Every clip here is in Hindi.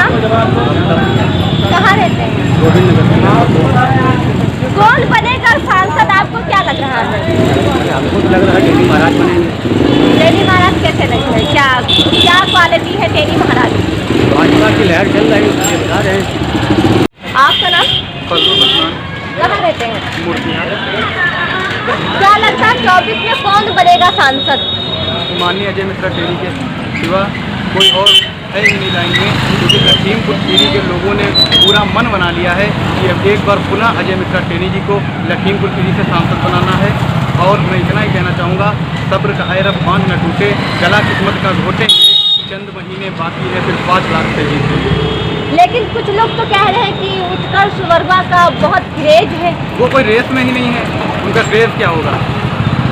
नाम? कहाँ रहते हैं? कौन बनेगा सांसद, आपको क्या लग रहा है? हमको तो लग रहा है टेनी महाराज बनेंगे। टेनी महाराज कैसे लग रहे हैं? क्या क्वालिटी है टेनी महाराज की? भाजपा की लहर चल रही है, उसके बता रहे हैं। आपका नाम? कहाँ रहते हैं? क्या लगता है 24 में कौन बनेगा सांसद? माननीय अजय मिश्रा टेनी के सिवा कोई और है ही नहीं लाएंगे, क्योंकि लखीमपुर खीरी के लोगों ने पूरा मन बना लिया है कि अब एक बार पुनः अजय मिश्रा टेनी जी को लखीमपुर खीरी से सांसद बनाना है। और मैं इतना ही कहना चाहूँगा, सब्र का ऐरब बांध न टूटे, गला किस्मत का घोटेंगे, चंद महीने बाकी है, फिर 5 लाख से जीतेंगे। लेकिन कुछ लोग तो कह रहे हैं कि उत्कर्ष वर्मा का बहुत क्रेज है। वो कोई रेस में ही नहीं है, उनका क्रेज क्या होगा।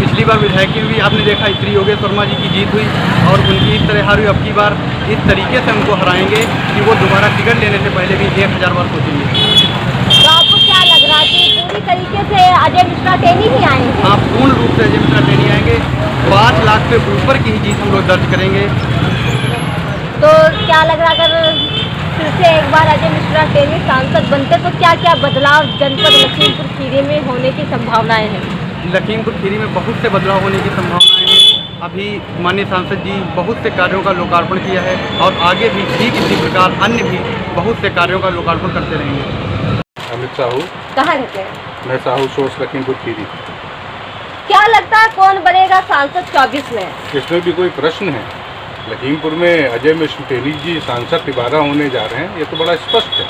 पिछली बार विधायक भी आपने देखा, श्री योगेश वर्मा जी की जीत हुई और उनकी इस तरह हारी। अब की बार इस तरीके से उनको हराएंगे कि वो दोबारा टिकट लेने से पहले भी 1000 बार सोचेंगे। तो आपको क्या लग रहा है कि पूरी तरीके से अजय मिश्रा टेनी ही आएंगे? हाँ, पूर्ण रूप से अजय मिश्रा टेनी आएंगे। 5 लाख से ऊपर की ही जीत हम लोग दर्ज करेंगे। तो क्या लग रहा है अगर फिर से एक बार अजय मिश्रा टेनी सांसद बनते तो क्या क्या बदलाव जनपद लखीमपुर खीरी में होने की संभावनाएं हैं? लखीमपुर खीरी में बहुत से बदलाव होने की संभावनाएं हैं। अभी माननीय सांसद जी बहुत से कार्यों का लोकार्पण किया है और आगे भी ठीक इसी प्रकार अन्य भी बहुत से कार्यों का लोकार्पण करते रहेंगे। अमित साहू। कहाँ रहते हैं? मैं साहू सोर्स लखीमपुर खीरी। क्या लगता है कौन बनेगा सांसद 24 में? इसमें भी कोई प्रश्न है? लखीमपुर में अजय मिश्रा टेनी जी सांसद दोबारा होने जा रहे हैं, ये तो बड़ा स्पष्ट है।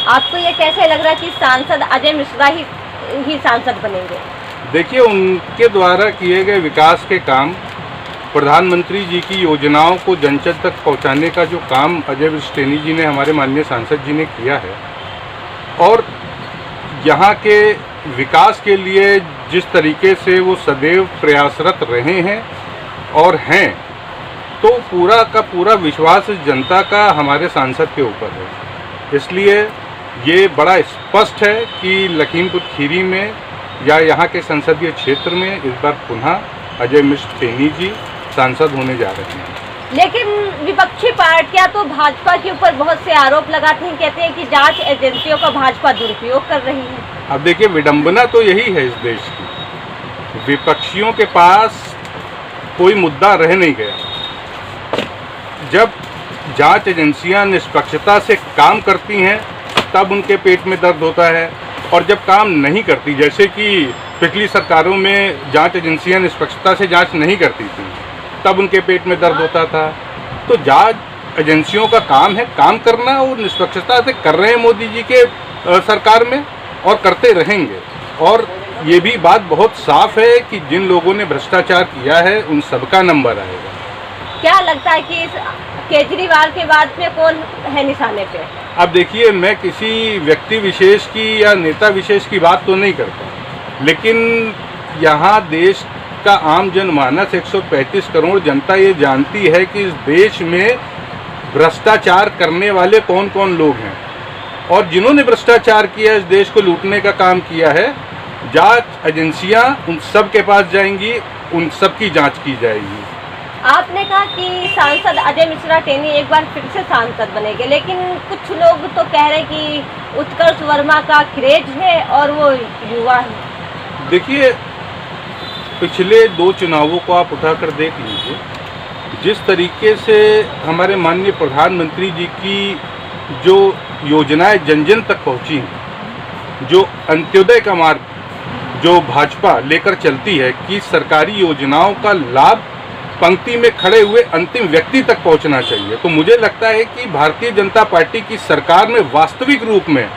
आपको ये कैसे लग रहा है कि सांसद अजय मिश्रा ही सांसद बनेंगे? देखिए, उनके द्वारा किए गए विकास के काम, प्रधानमंत्री जी की योजनाओं को जन जन तक पहुंचाने का जो काम अजय मिश्रा टेनी जी ने, हमारे माननीय सांसद जी ने किया है, और यहाँ के विकास के लिए जिस तरीके से वो सदैव प्रयासरत रहे हैं और हैं, तो पूरा का पूरा विश्वास जनता का हमारे सांसद के ऊपर है। इसलिए ये बड़ा स्पष्ट है कि लखीमपुर खीरी में या यहाँ के संसदीय क्षेत्र में इस बार पुनः अजय मिश्रा टेनी जी सांसद होने जा रहे हैं। लेकिन विपक्षी पार्टियां तो भाजपा के ऊपर बहुत से आरोप लगाते हैं, कहते हैं कि जांच एजेंसियों का भाजपा दुरुपयोग कर रही है। अब देखिए, विडंबना तो यही है इस देश की, विपक्षियों के पास कोई मुद्दा रह नहीं गया। जब जांच एजेंसियां निष्पक्षता से काम करती हैं तब उनके पेट में दर्द होता है, और जब काम नहीं करती, जैसे कि पिछली सरकारों में जांच एजेंसियां निष्पक्षता से जांच नहीं करती थी, तब उनके पेट में दर्द होता था। तो जांच एजेंसियों का काम है काम करना, और निष्पक्षता से कर रहे हैं मोदी जी के सरकार में, और करते रहेंगे। और ये भी बात बहुत साफ है कि जिन लोगों ने भ्रष्टाचार किया है उन सबका नंबर आएगा। क्या लगता है कि इस केजरीवाल के बाद में कौन है निशाने पे? अब देखिए, मैं किसी व्यक्ति विशेष की या नेता विशेष की बात तो नहीं करता, लेकिन यहाँ देश का आम जनमानस 135 करोड़ जनता ये जानती है कि इस देश में भ्रष्टाचार करने वाले कौन कौन लोग हैं, और जिन्होंने भ्रष्टाचार किया, इस देश को लूटने का काम किया है, जांच एजेंसियां उन सब के पास जाएंगी, उन सब की जांच की जाएगी। आपने कहा कि सांसद अजय मिश्रा टेनी एक बार फिर से सांसद बनेंगे, लेकिन कुछ लोग तो कह रहे हैं कि उत्कर्ष वर्मा का क्रेज है और वो युवा है। देखिए, पिछले 2 चुनावों को आप उठाकर देख लीजिए, जिस तरीके से हमारे माननीय प्रधानमंत्री जी की जो योजनाएं जन जन तक पहुंची हैं, जो अंत्योदय का मार्ग जो भाजपा लेकर चलती है कि सरकारी योजनाओं का लाभ पंक्ति में खड़े हुए अंतिम व्यक्ति तक पहुंचना चाहिए, तो मुझे लगता है कि भारतीय जनता पार्टी की सरकार में वास्तविक रूप में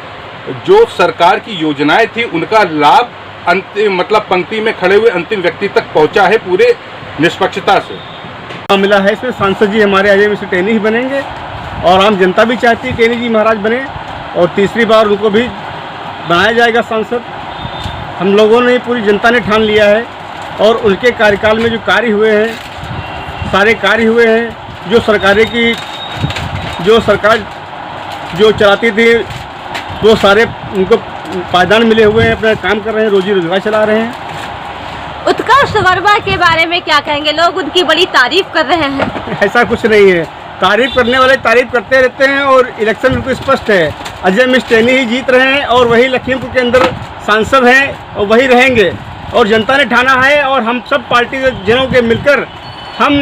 जो सरकार की योजनाएं थी उनका लाभ अंतिम मतलब पंक्ति में खड़े हुए अंतिम व्यक्ति तक पहुंचा है पूरे निष्पक्षता से। मिला है इसमें सांसद जी हमारे अजय मिश्रा टेनी ही बनेंगे, और आम जनता भी चाहती है टेनी जी महाराज बने, और तीसरी बार उनको भी बनाया जाएगा सांसद। हम लोगों ने, पूरी जनता ने ठान लिया है, और उनके कार्यकाल में जो कार्य हुए हैं, सारे कार्य हुए हैं, जो सरकारें की जो सरकार जो चलाती थी वो सारे उनको पायदान मिले हुए हैं, अपना काम कर रहे हैं, रोजी रोजगार चला रहे हैं। उत्कर्ष वर्मा के बारे में क्या कहेंगे? लोग उनकी बड़ी तारीफ कर रहे हैं। ऐसा कुछ नहीं है, तारीफ करने वाले तारीफ करते रहते हैं और इलेक्शन बिल्कुल स्पष्ट है, अजय मिश्र टेनी ही जीत रहे हैं और वही लखीमपुर के अंदर सांसद हैं और वही रहेंगे और जनता ने ठाना है और हम सब पार्टी के जनों के मिलकर हम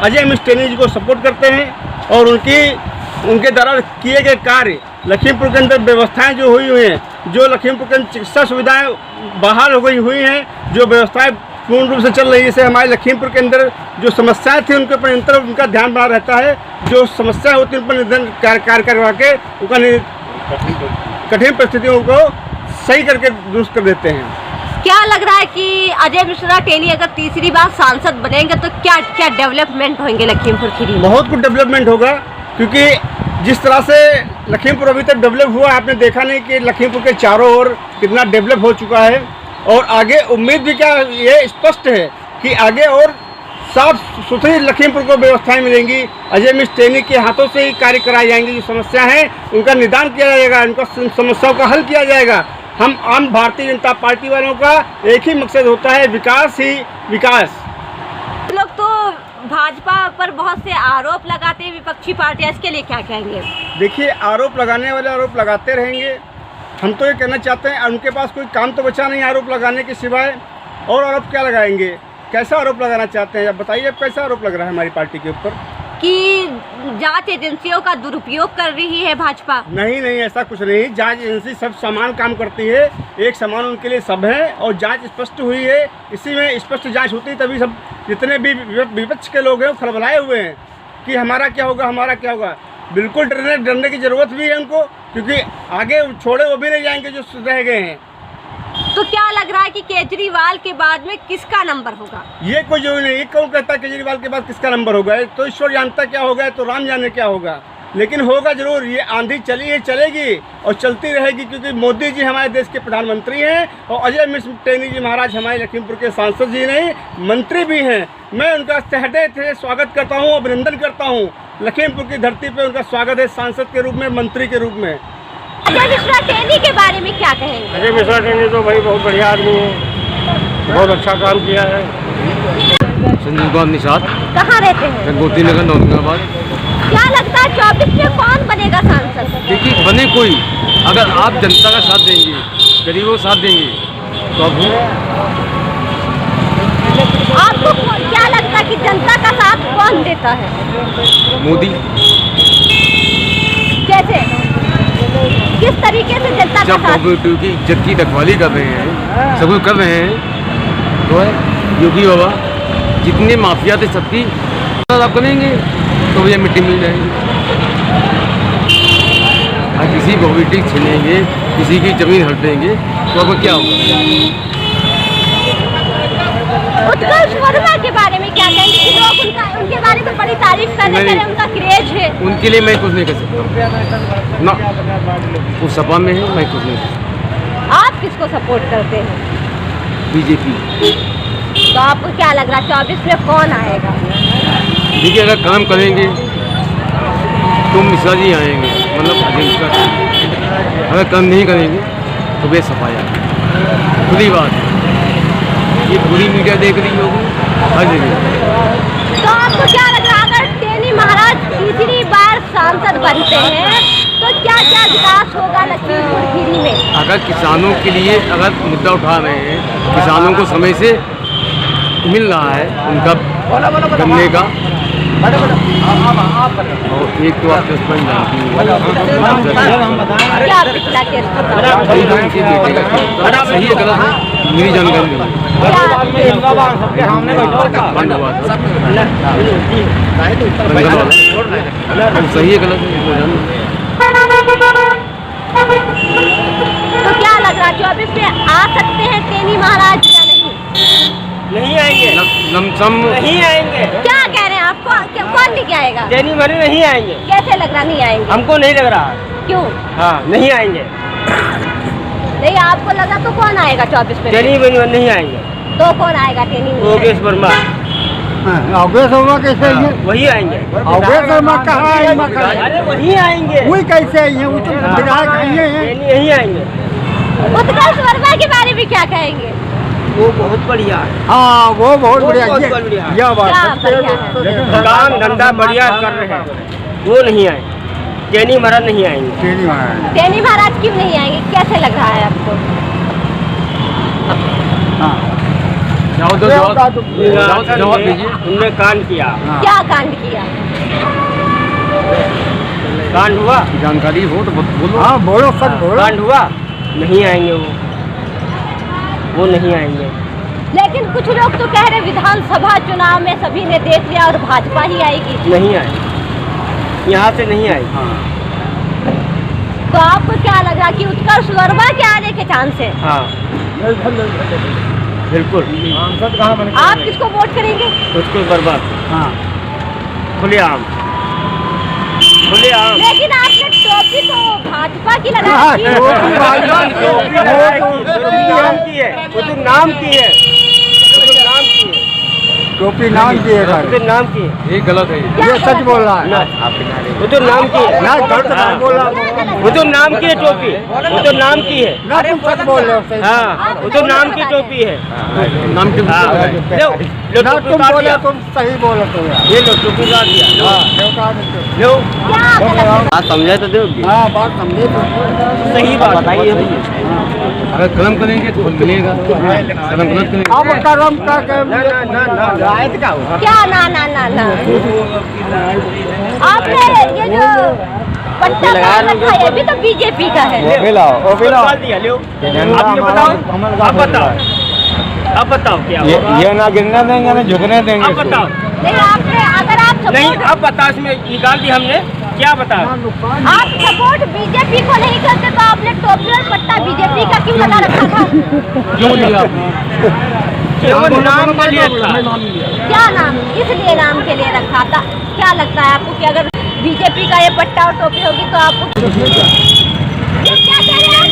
अजय मिश्र टेनी जी को सपोर्ट करते हैं और उनके द्वारा किए गए कार्य, लखीमपुर के अंदर व्यवस्थाएं जो हुई हैं, जो लखीमपुर के अंदर चिकित्सा सुविधाएं बहाल हो गई हुई हैं, जो व्यवस्थाएं पूर्ण रूप से चल रही है, जैसे हमारे लखीमपुर के अंदर जो समस्याएं थी उनके ऊपर निरंतर उनका ध्यान बना रहता है, जो समस्या होती है उन पर निरंतर कार्य करवा के उनका कठिन परिस्थितियों को सही करके दुरुस्त कर देते हैं। क्या लग रहा है कि अजय मिश्रा टेनी अगर तीसरी बार सांसद बनेंगे तो क्या क्या डेवलपमेंट होंगे लखीमपुर खीरी में? बहुत कुछ डेवलपमेंट होगा, क्योंकि जिस तरह से लखीमपुर अभी तक डेवलप हुआ, आपने देखा नहीं कि लखीमपुर के चारों ओर कितना डेवलप हो चुका है और आगे उम्मीद भी क्या ये स्पष्ट है कि आगे और साफ सुथरी लखीमपुर को व्यवस्थाएं मिलेंगी। अजय मिश्र टेनी के हाथों से ही कार्य कराए जाएंगे, जो समस्या है उनका निदान किया जाएगा, उनका समस्याओं का हल किया जाएगा। हम आम भारतीय जनता पार्टी वालों का एक ही मकसद होता है, विकास ही विकास। लोग तो भाजपा पर बहुत से आरोप लगाते हैं, विपक्षी पार्टियां, इसके लिए क्या कहेंगे? देखिए, आरोप लगाने वाले आरोप लगाते रहेंगे। हम तो ये कहना चाहते हैं उनके पास कोई काम तो बचा नहीं आरोप लगाने के सिवाय, और आरोप क्या लगाएंगे? कैसा आरोप लगाना चाहते हैं आप बताइए, कैसा आरोप लग रहा है हमारी पार्टी के ऊपर? कि जांच एजेंसियों का दुरुपयोग कर रही है भाजपा। नहीं, ऐसा कुछ नहीं। जांच एजेंसी सब समान काम करती है, एक समान उनके लिए सब है और जांच स्पष्ट हुई है। इसी में स्पष्ट जांच होती तभी सब जितने भी विपक्ष के लोग हैं वो खलबलाए हुए हैं कि हमारा क्या होगा, हमारा क्या होगा। बिल्कुल डरने की ज़रूरत भी है उनको, क्योंकि आगे छोड़े वो भी नहीं जाएंगे जो रह गए हैं। तो क्या लग रहा है कि केजरीवाल के बाद में किसका नंबर होगा? ये कोई जरूरी नहीं। ये कौन कहता है केजरीवाल के बाद किसका नंबर होगा? तो ईश्वर जानता क्या होगा, तो राम जाने क्या होगा, लेकिन होगा जरूर। ये आंधी चली है, चलेगी और चलती रहेगी, क्योंकि मोदी जी हमारे देश के प्रधानमंत्री हैं और अजय मिश्र टेनी जी महाराज हमारे लखीमपुर के सांसद जी नहीं, मंत्री भी हैं। मैं उनका हृदय से स्वागत करता हूँ, अभिनंदन करता हूँ। लखीमपुर की धरती पर उनका स्वागत है, सांसद के रूप में, मंत्री के रूप में। अजय मिश्रा टेनी के बारे में क्या कहेंगे? अजय मिश्रा टेनी तो भाई बहुत बढ़िया आदमी है, बहुत अच्छा काम किया है। संजीव कुमार निषाद, कहाँ रहते हैं? गोती नगर, नौरंगाबाद। क्या लगता है 24 में कौन बनेगा सांसद? देखिए, बने कोई, अगर आप जनता का साथ देंगे, गरीबों का साथ देंगे तो आपको क्या लगता है कि जनता का साथ कौन देता है? मोदी। कैसे, किस तरीके से जनता का जब साथ? कॉपरेटिव की इज्जत की रखवाली कर रहे हैं, सब कुछ कर रहे हैं, तो है योगी बाबा जितने माफिया थे सबकी आप करेंगे तो भैया मिट्टी मिल जाएगी। किसी कॉपरेटिव छीनेंगे, किसी की जमीन हट देंगे तो अब क्या होगा? उत्कर्ष वर्मा के बारे में क्या कहेंगे कि लोग उनके बारे में बड़ी तारीफ कर रहे हैं, उनका क्रेज है? उनके लिए मैं कुछ नहीं कर सकता ना, वो सपा में है, मैं कुछ नहीं कर सकता। आप किसको सपोर्ट करते हैं? बीजेपी। तो आपको क्या लग रहा है 24 में कौन आएगा? देखिए, अगर काम करेंगे तो मिश्रा जी आएंगे, मतलब अजय मिश्रा। अगर काम नहीं करेंगे तो वे सपा जाएंगे। खुली बात, ये पूरी मीडिया देख रही होगी हर जगह। तो आपको क्या लग रहा है अगर टेनी महाराज तीसरी बार सांसद बनते हैं तो क्या क्या विकास होगा लखीमपुर खीरी में? अगर किसानों के लिए अगर मुद्दा उठा रहे हैं, किसानों को समय से मिल रहा है उनका गन्ने का, और एक तो आप जानती क्या पिछला केस सही है गलत है, मेरी जानकारी सही है गलत है। तो क्या लग रहा है 24 में आ सकते हैं टेनी महाराज या नहीं? नहीं आएंगे, लमसम नहीं आएंगे। क्या कह रहे हैं आपको? कौन लेके आएगा? टेनी महाराज नहीं आएंगे। कैसे लग रहा नहीं आएंगे? हमको नहीं लग रहा। क्यों? हाँ, नहीं आएंगे। नहीं, आपको लगा तो कौन आएगा 24 में? टेनी महाराज नहीं आएंगे। तो कौन आएगा टेनी? योगेश वर्मा। योगेश वर्मा कैसे आएंगे? वही आएंगे। योगेश वर्मा कहाँ आएंगे? अरे वही आएंगे। वही कैसे आएंगे? वो तो विधायक आएंगे हैं। टेनी यही आएंगे। उत्कर्ष वर्मा के बारे में क्या कहेंगे? वो बहुत बढ़िया है। हाँ वो बहुत वो बढ़िया बहुत ये- बढ़िया है। यह बात क्या है। बढ़िया है? काम धंधा बढ़िया कर रहे हैं, वो नहीं आए, टेनी महाराज नहीं आएंगे। तेरी महाराज टेनी महाराज क्यों नहीं आएंगे, कैसे लग रहा है आपको? हाँ जवाब दो, जवाब दीजिए। उनने कांड किया, हाँ। क्या कांड किया? कांड हुआ, जानकारी हो तो बोलो। हाँ बोलो सच बोलो। कांड हुआ, नहीं आएंगे वो नहीं आएंगे। लेकिन कुछ लोग तो कह रहे विधानसभा चुनाव में सभी ने देख लिया और भाजपा ही आएगी। नहीं आए, यहाँ से नहीं आएगी। तो आपको क्या लग रहा है कि उत्कर्ष वर्मा के आने के चांस है? हाँ बिल्कुल। आप किसको वोट करेंगे? उसको बर्बाद, हाँ खुलेआम खुलेआम। लेकिन आपने टोपी तो भाजपा की लगा हाँ, रखी है। टोपी भाजपा की। टोपी लगाई, वो तो नाम की है, वो तो नाम की है, वो तो नाम की है, टोपी नाम की है वो सर। तो नाम की है ये गलत है। क्या ये सच गलत बोल रहा ना, है। वो तो नाम की है ना गलत हाँ। नहीं बोला। वो तो नाम की है टोपी, वो तो नाम की है। ना तुम सच बोल रहे हो सही। हाँ वो तो नाम की टोपी है। नाम के हाँ, लो लो ना टोपी तुम उतार बोले दिया, तुम सही बोल रहे हो यार। ये लो टोपी उतार दिया, लो हाँ देवता देते। लो। क्या गलत है? बात समझे तो दोगे, हाँ बात समझे तो। सही बात बताइए। अगर कलम करेंगे तो मिलेगा, कलम गलत करेंगे। अब कर्म का ना ना ना ना रायत का हुआ। क्या ना ना ना ना आपने ये जो पट्टा बांध रखा है ये भी तो बीजेपी का है। वो भी उतार दिया, लो। आप ये बताओ, आप बताओ क्या होगा? ये ना गिरने देंगे ना झुकने देंगे। आप बताओ, नहीं आपने अगर आप नहीं सपोर्ट आप बताओ, इसमें निकाल दी हमने, क्या बताओ? आप सपोर्ट बीजेपी को नहीं करते तो आपने टोपी और पट्टा बीजेपी का क्यों लगा रखा था? क्यों लिया आपने? केवल नाम के लिए था। क्या नाम, इसलिए नाम के लिए रखा था? क्या लगता है आपको कि अगर बीजेपी का ये पट्टा और टोपी होगी तो आपको ये क्या कह रहे हैं?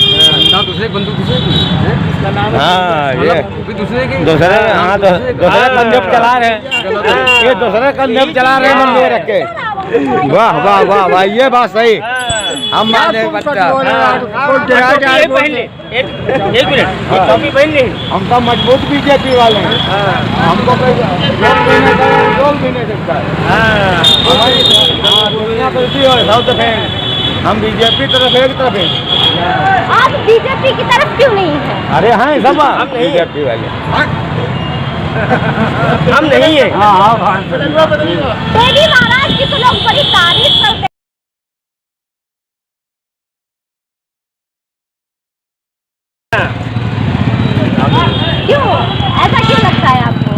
ना दूसरे बंदूक दूसरे की हैं? हाँ ये मतलब भी दूसरे की दूसरे हाँ दूसरे कंधे चला रहे हैं। ये दूसरे कंधे चला रहे हैं ले रख के। वाह वाह वाह वाह ये बात सही। हम माने बच्चा टोपी ये पहन ले, एक मिनट, ये टोपी पहन ले। हम तो मजबूत बीजेपी वाले हैं। हमको कोई रोक भी नहीं सकता है। हमारी दुनिया कैसी हो साउथ फैन, हम बीजेपी तरफ एक तरफ हैं। आप बीजेपी की तरफ क्यों नहीं है? अरे हाँ सब हम नहीं हैं। बीजेपी वाले। हम नहीं है। हाँ हाँ हाँ देवी महाराज की तो लोग बड़ी तारीफ करते हैं। क्यों ऐसा क्यों लगता है आपको?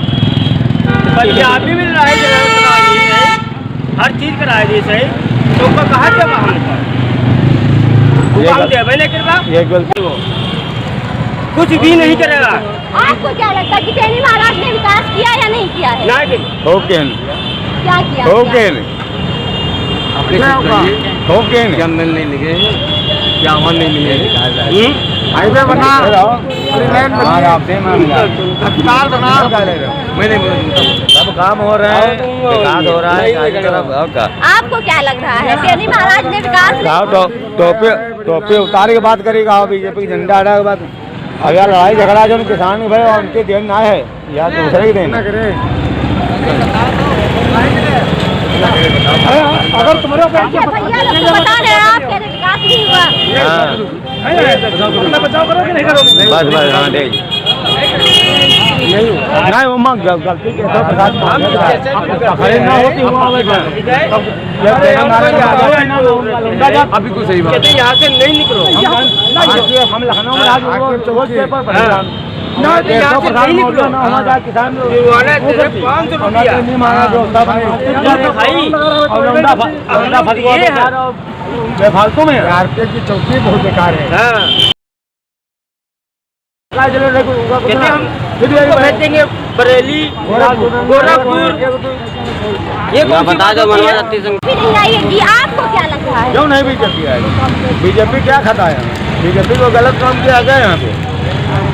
पंजाबी में लड़ाई झगड़ा करा दी है, हर चीज करा दी सही, तो उसका कहा क्या हम देवे नहीं करवा, ये गलती वो कुछ भी नहीं करेगा। आपको क्या लगता है कि देवी महाराज ने विकास किया या नहीं किया है? ना कि ओके क्या किया? ओके अपने खुद कहिए, ओके क्या मिल नहीं लगे, क्या आवाज नहीं मिले। हाईवे बना अस्पताल बना मैं नहीं बोला। सब काम हो रहे हैं विकास हो रहा है आपको क्या लग रहा है देवी महाराज ने विकास टोपी टोपी उतार के बात करेगा बीजेपी की झंडा हटा के बात। अब यार लड़ाई झगड़ा जो किसान भाई और उनके देन ना है या दूसरे ही देन। अगर तुम्हारे भैया लोग तो बता रहे हैं आप कह रहे विकास नहीं हुआ। बचाव करोगे नहीं करोगे? बस बस हाँ देख नहीं वो माँ गलती के तो प्रसाद खरीद ना होती अभी कुछ सही बात कहते यहाँ से नहीं निकलो, हम लखनऊ में आज पेपर पढ़े ना तो यहाँ से नहीं निकलो। हमारा किसान दीवाना तेरे 500 रुपया नहीं मारा जो सब भाई बेफालतू में आरपीए की चौकी बहुत बेकार है। हाँ, कहते हम भेज देंगे बरेली, गोरखपुर, ये बता दो भी नहीं आएगी। आपको क्या लग रहा है? क्यों नहीं बीजेपी आएगी? बीजेपी क्या खाता है? बीजेपी को गलत काम किया गया यहाँ पे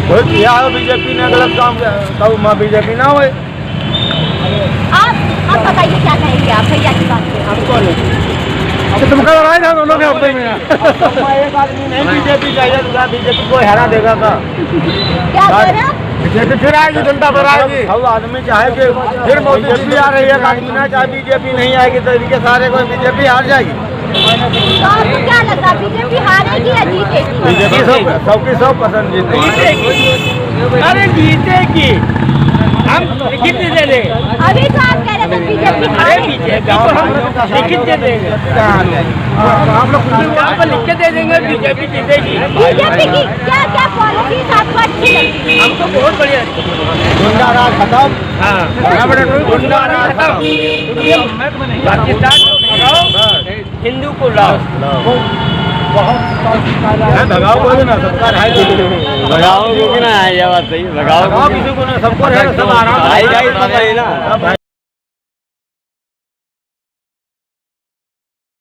कोई किया हो बीजेपी ने गलत काम किया तब माँ बीजेपी ना हुए। आप बताइए क्या कहेंगे आप भैया की बात पे? तुमका लड़ाई था दोनों के हफ्ते में एक आदमी नहीं बीजेपी चाहिए बीजेपी को हरा देगा का क्या कह रहे हैं आप? बीजेपी फिर आएगी, जनता फिर आएगी। सब आदमी चाहे कि फिर मोदी जी भी आ रही है, आदमी ना चाहे बीजेपी नहीं आएगी तो इनके सारे को बीजेपी हार जाएगी। तो आपको क्या लगता है बीजेपी हारेगी या जीतेगी? बीजेपी सबकी 100% जीतेगी। अरे जीतेगी, हम लिखित दे देंगे। अभी तो आप कह रहे थे बीजेपी अरे हारेगी। बीजेपी को हम लिखित दे देंगे, हम लोग यहाँ पर लिख के दे देंगे बीजेपी जीतेगी। बीजेपी की क्या क्या पॉलिसीज आपको अच्छी लगती है? हमको बहुत बढ़िया। गुंडा राज खत्म। हाँ, गुंडा राज खत्म। पाकिस्तान को भगाओ, हिंदू को लाओ। भगाओ बोले ना, सरकार है भगाओ को ना है, ये बात सही, भगाओ किसी को ना, सबको है, सब आराम भाई भाई सब है ना।